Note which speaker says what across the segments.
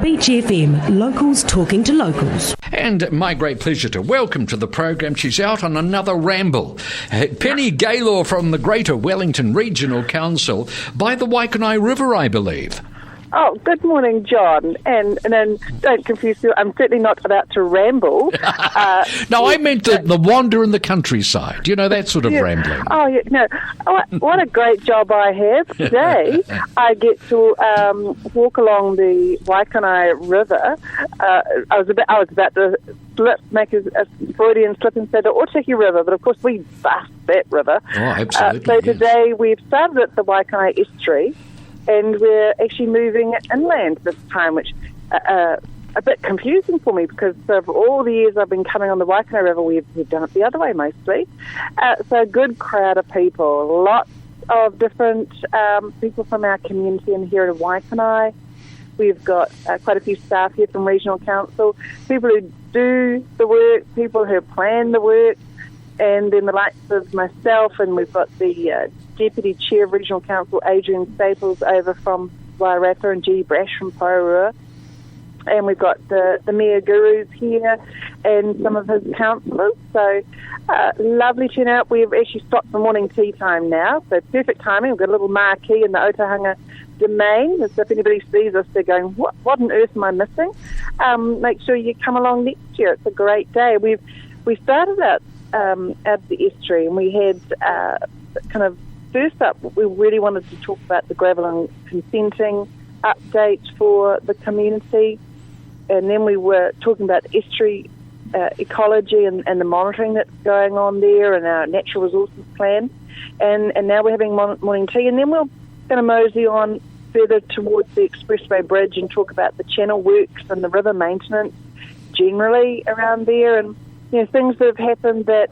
Speaker 1: Beach FM, locals talking to locals.
Speaker 2: And my great pleasure to welcome to the program, she's out on another ramble, Penny Gaylor from the Greater Wellington Regional Council by the Waikanai River, I believe.
Speaker 3: Oh, good morning, John. And don't confuse you, I'm certainly not about to ramble.
Speaker 2: No, I meant the wander in the countryside, you know, that sort of rambling.
Speaker 3: Oh, yeah, no. What a great job I have. Today, I get to walk along the Waikanai River. I was about to make a Freudian slip and say the Otaki River, but of course we bust that river.
Speaker 2: Oh, absolutely.
Speaker 3: So today we've started at the Waikanai estuary, and we're actually moving inland this time, which a bit confusing for me because of all the years I've been coming on the Waikanai River, we've done it the other way mostly. So a good crowd of people, lots of different people from our community in here in Waikanai. We've got quite a few staff here from Regional Council, people who do the work, people who plan the work, and then the likes of myself, and we've got the Deputy Chair of Regional Council, Adrian Staples, over from Wairarapa, and G. Brash from Pororua. And we've got the Mayor Gurus here and some of his councillors. So lovely turnout. We've actually stopped for morning tea time now, so perfect timing. We've got a little marquee in the Otahanga domain, so if anybody sees us, they're going, what on earth am I missing? Make sure you come along next year. It's a great day. We started out at the estuary, and we had kind of, first up, we really wanted to talk about the gravel and consenting update for the community, and then we were talking about estuary ecology and the monitoring that's going on there and our natural resources plan, and now we're having morning tea, and then we're going to mosey on further towards the Expressway Bridge and talk about the channel works and the river maintenance generally around there, and things that have happened that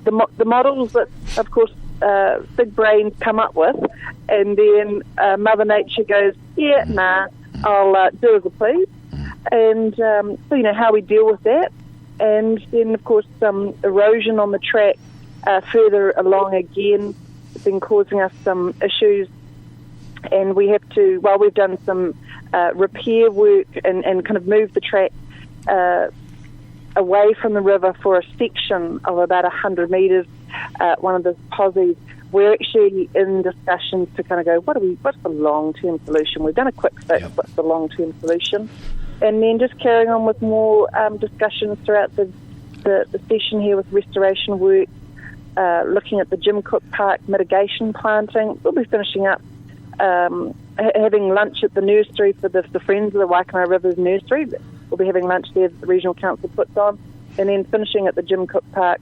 Speaker 3: the models that, of course, big brains come up with, and then Mother Nature goes, I'll do as I please, and so how we deal with that, and then of course some erosion on the track further along again has been causing us some issues, and we have to, while we've done some repair work and kind of moved the track away from the river for a section of about 100 metres, one of the posies, we're actually in discussions to kind of go, what's the long-term solution? We've done a quick fix, what's the long-term solution? And then just carrying on with more discussions throughout the session here with restoration work, looking at the Jim Cook Park mitigation planting. We'll be finishing up having lunch at the nursery for the Friends of the Waikanai Rivers Nursery. We'll be having lunch there that the Regional Council puts on, and then finishing at the Jim Cook Park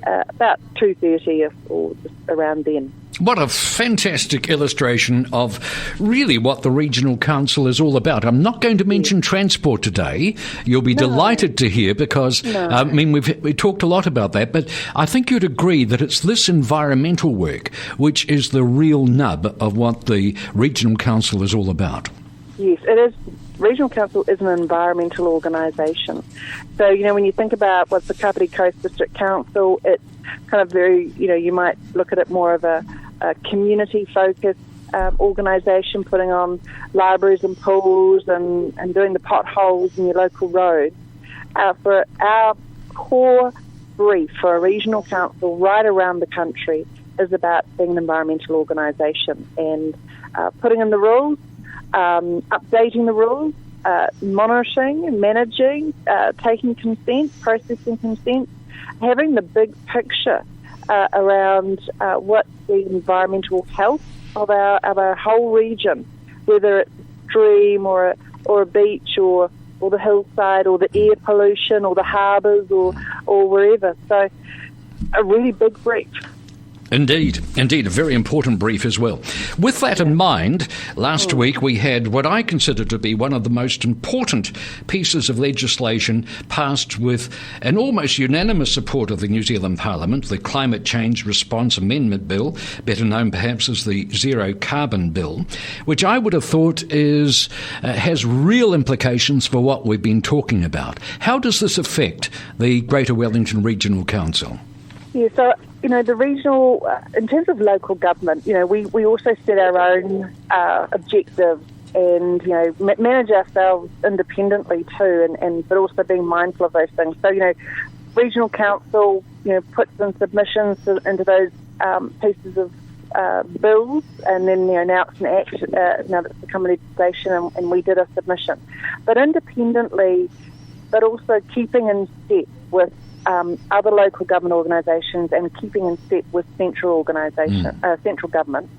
Speaker 3: about 2:30 or just around then.
Speaker 2: What a fantastic illustration of really what the Regional Council is all about. I'm not going to mention transport today. You'll be delighted to hear because, we talked a lot about that, but I think you'd agree that it's this environmental work which is the real nub of what the Regional Council is all about.
Speaker 3: Yes, it is. Regional Council is an environmental organisation. So, when you think about what's the Kapiti Coast District Council, it's kind of very, you might look at it more of a community-focused organisation, putting on libraries and pools and doing the potholes in your local roads. For our core brief for a regional council right around the country is about being an environmental organisation and putting in the rules, updating the rules, monitoring, managing, taking consent, processing consent, having the big picture around what's the environmental health of our whole region, whether it's a stream or a beach or the hillside or the air pollution or the harbours or wherever. So a really big brief.
Speaker 2: Indeed, a very important brief as well. With that in mind, last week we had what I consider to be one of the most important pieces of legislation passed with an almost unanimous support of the New Zealand Parliament, the Climate Change Response Amendment Bill, better known perhaps as the Zero Carbon Bill, which I would have thought has real implications for what we've been talking about. How does this affect the Greater Wellington Regional Council?
Speaker 3: Yeah, so, the regional, in terms of local government, we also set our own objectives and manage ourselves independently too, and but also being mindful of those things. So regional council puts in submissions into those pieces of bills, and then now it's an act. Now that's become legislation, and we did a submission. But independently, but also keeping in step with other local government organisations and keeping in step with central government.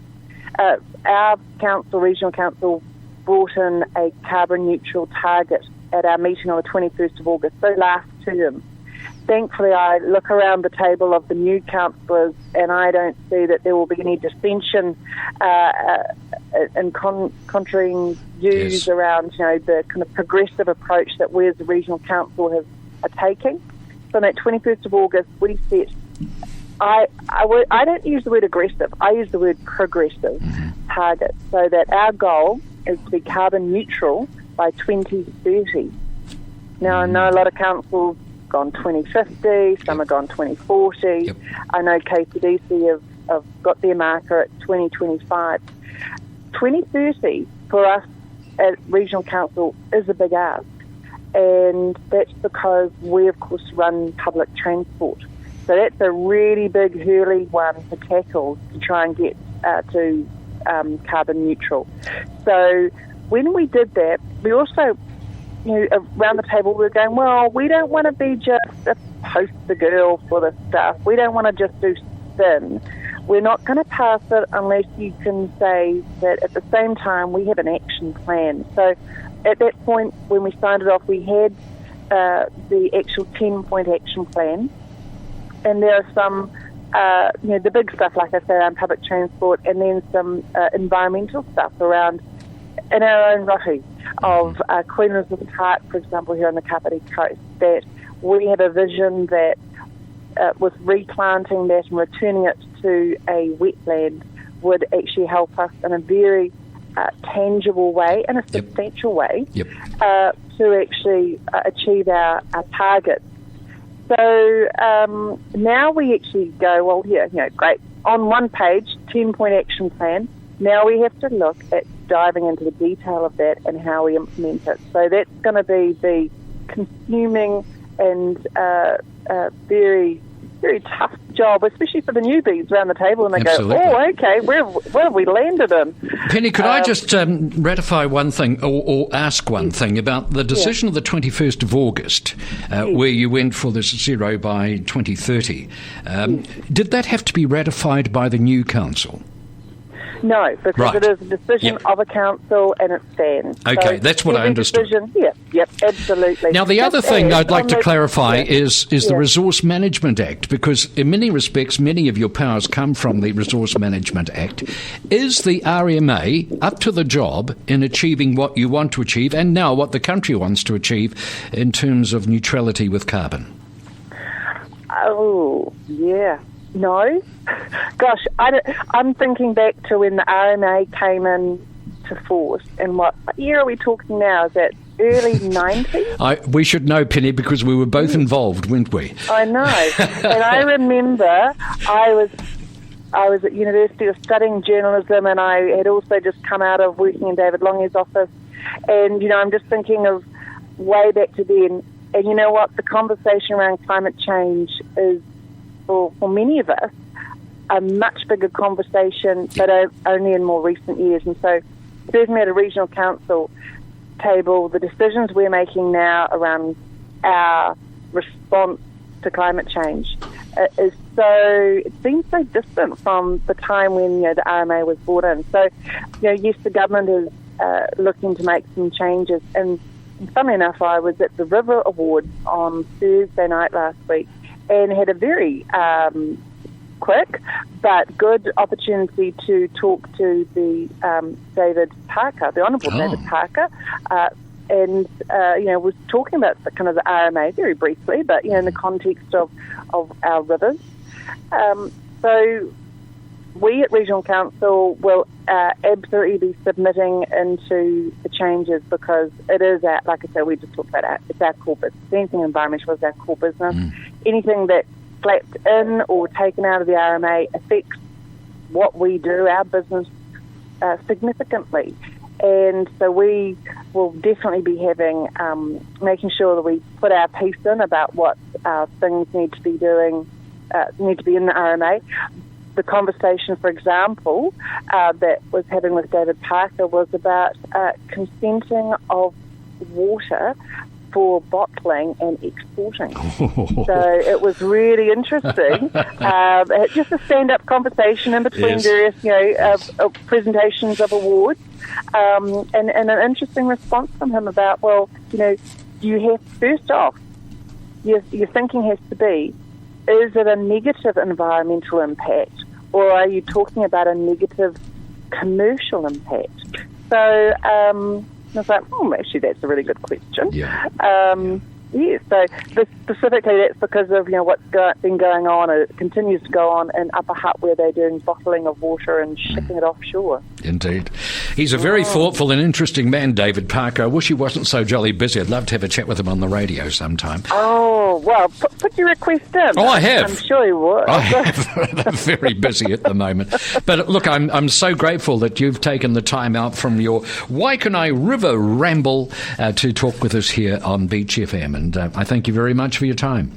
Speaker 3: Our council, regional council, brought in a carbon neutral target at our meeting on the 21st of August, so last term. Thankfully, I look around the table of the new councillors and I don't see that there will be any dissension and contrarying views around the kind of progressive approach that we as the regional council are taking. So on that 21st of August, we set, I don't use the word aggressive, I use the word progressive target, so that our goal is to be carbon neutral by 2030. Now, I know a lot of councils gone 2050, some have gone 2040. Yep. I know KCDC have got their marker at 2025. 2030 for us at Regional Council is a big ask, and that's because we of course run public transport. So that's a really big hurly one to tackle to try and get to carbon neutral. So when we did that, we also around the table, we were going, well, we don't want to be just a poster girl for this stuff. We don't want to just do spin. We're not going to pass it unless you can say that at the same time we have an action plan. So at that point, when we signed it off, we had the actual 10-point action plan. And there are some, the big stuff, like I say, around public transport, and then some environmental stuff around in our own rohi of Queen Elizabeth Park, for example, here on the Kapiti coast, that we have a vision that with replanting that and returning it to a wetland would actually help us in a very tangible way, in a substantial way, to actually achieve our targets. So now we actually go, well, great. On one page, 10-point action plan. Now we have to look at diving into the detail of that and how we implement it. So that's going to be the consuming and very, very tough job, especially for the newbies around the table, and they Absolutely. Go, oh, okay, where have we landed in?
Speaker 2: Penny, could I just ratify one thing or ask one thing about the decision of the 21st of August where you went for this zero by 2030? Did that have to be ratified by the new council?
Speaker 3: No, because it is a decision of a council and it stands.
Speaker 2: Okay,
Speaker 3: so
Speaker 2: that's what I understood.
Speaker 3: Absolutely.
Speaker 2: Now, the other thing I'd like to clarify is the Resource Management Act, because in many respects, many of your powers come from the Resource Management Act. Is the RMA up to the job in achieving what you want to achieve and now what the country wants to achieve in terms of neutrality with carbon?
Speaker 3: Oh, yeah. No. Gosh, I'm thinking back to when the RMA came in to force, and what year are we talking now? Is that early 90s?
Speaker 2: We should know, Penny, because we were both involved, weren't we?
Speaker 3: I know. And I remember I was at university studying journalism, and I had also just come out of working in David Longy's office, and, I'm just thinking of way back to then, and you know what, the conversation around climate change is, for many of us, a much bigger conversation, but only in more recent years. And so certainly at a regional council table, the decisions we're making now around our response to climate change it seems so distant from the time when the RMA was brought in. So, yes, the government is looking to make some changes. And funnily enough, I was at the River Awards on Thursday night last week, and had a very quick but good opportunity to talk to the David Parker, the Honourable David Parker, and was talking about the kind of the RMA very briefly, but in the context of our rivers. So we at Regional Council will absolutely be submitting into the changes, because it is like I said, we just talked about it's our core business. Anything environmental is our core business. Anything that's slapped in or taken out of the RMA affects what we do, our business, significantly. And so we will definitely be having, making sure that we put our piece in about what things need to be doing, need to be in the RMA. The conversation, for example, that was having with David Parker was about consenting of water for bottling and exporting. So it was really interesting. Just a stand-up conversation in between various, presentations of awards, and an interesting response from him about, well, you have, first off, your thinking has to be, is it a negative environmental impact, or are you talking about a negative commercial impact? So I was like, actually, that's a really good question.
Speaker 2: Yeah.
Speaker 3: So specifically that's because of what's been going on, it continues to go on in Upper Hutt, where they're doing bottling of water and shipping it offshore.
Speaker 2: Indeed. He's a very thoughtful and interesting man, David Parker. I wish he wasn't so jolly busy. I'd love to have a chat with him on the radio sometime.
Speaker 3: Oh, well, put your request in.
Speaker 2: Oh, I have.
Speaker 3: I'm sure you would.
Speaker 2: I have. I'm very busy at the moment. But look, I'm so grateful that you've taken the time out from your Waikanae River ramble to talk with us here on Beach FM. And I thank you very much for your time.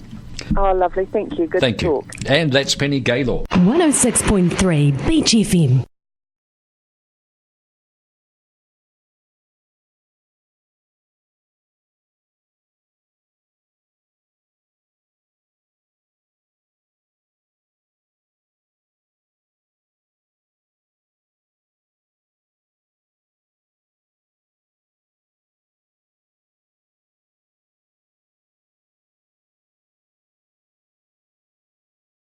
Speaker 3: Oh, lovely. Thank you. Good to talk.
Speaker 2: And that's Penny Gaylor.
Speaker 1: 106.3 Beach FM.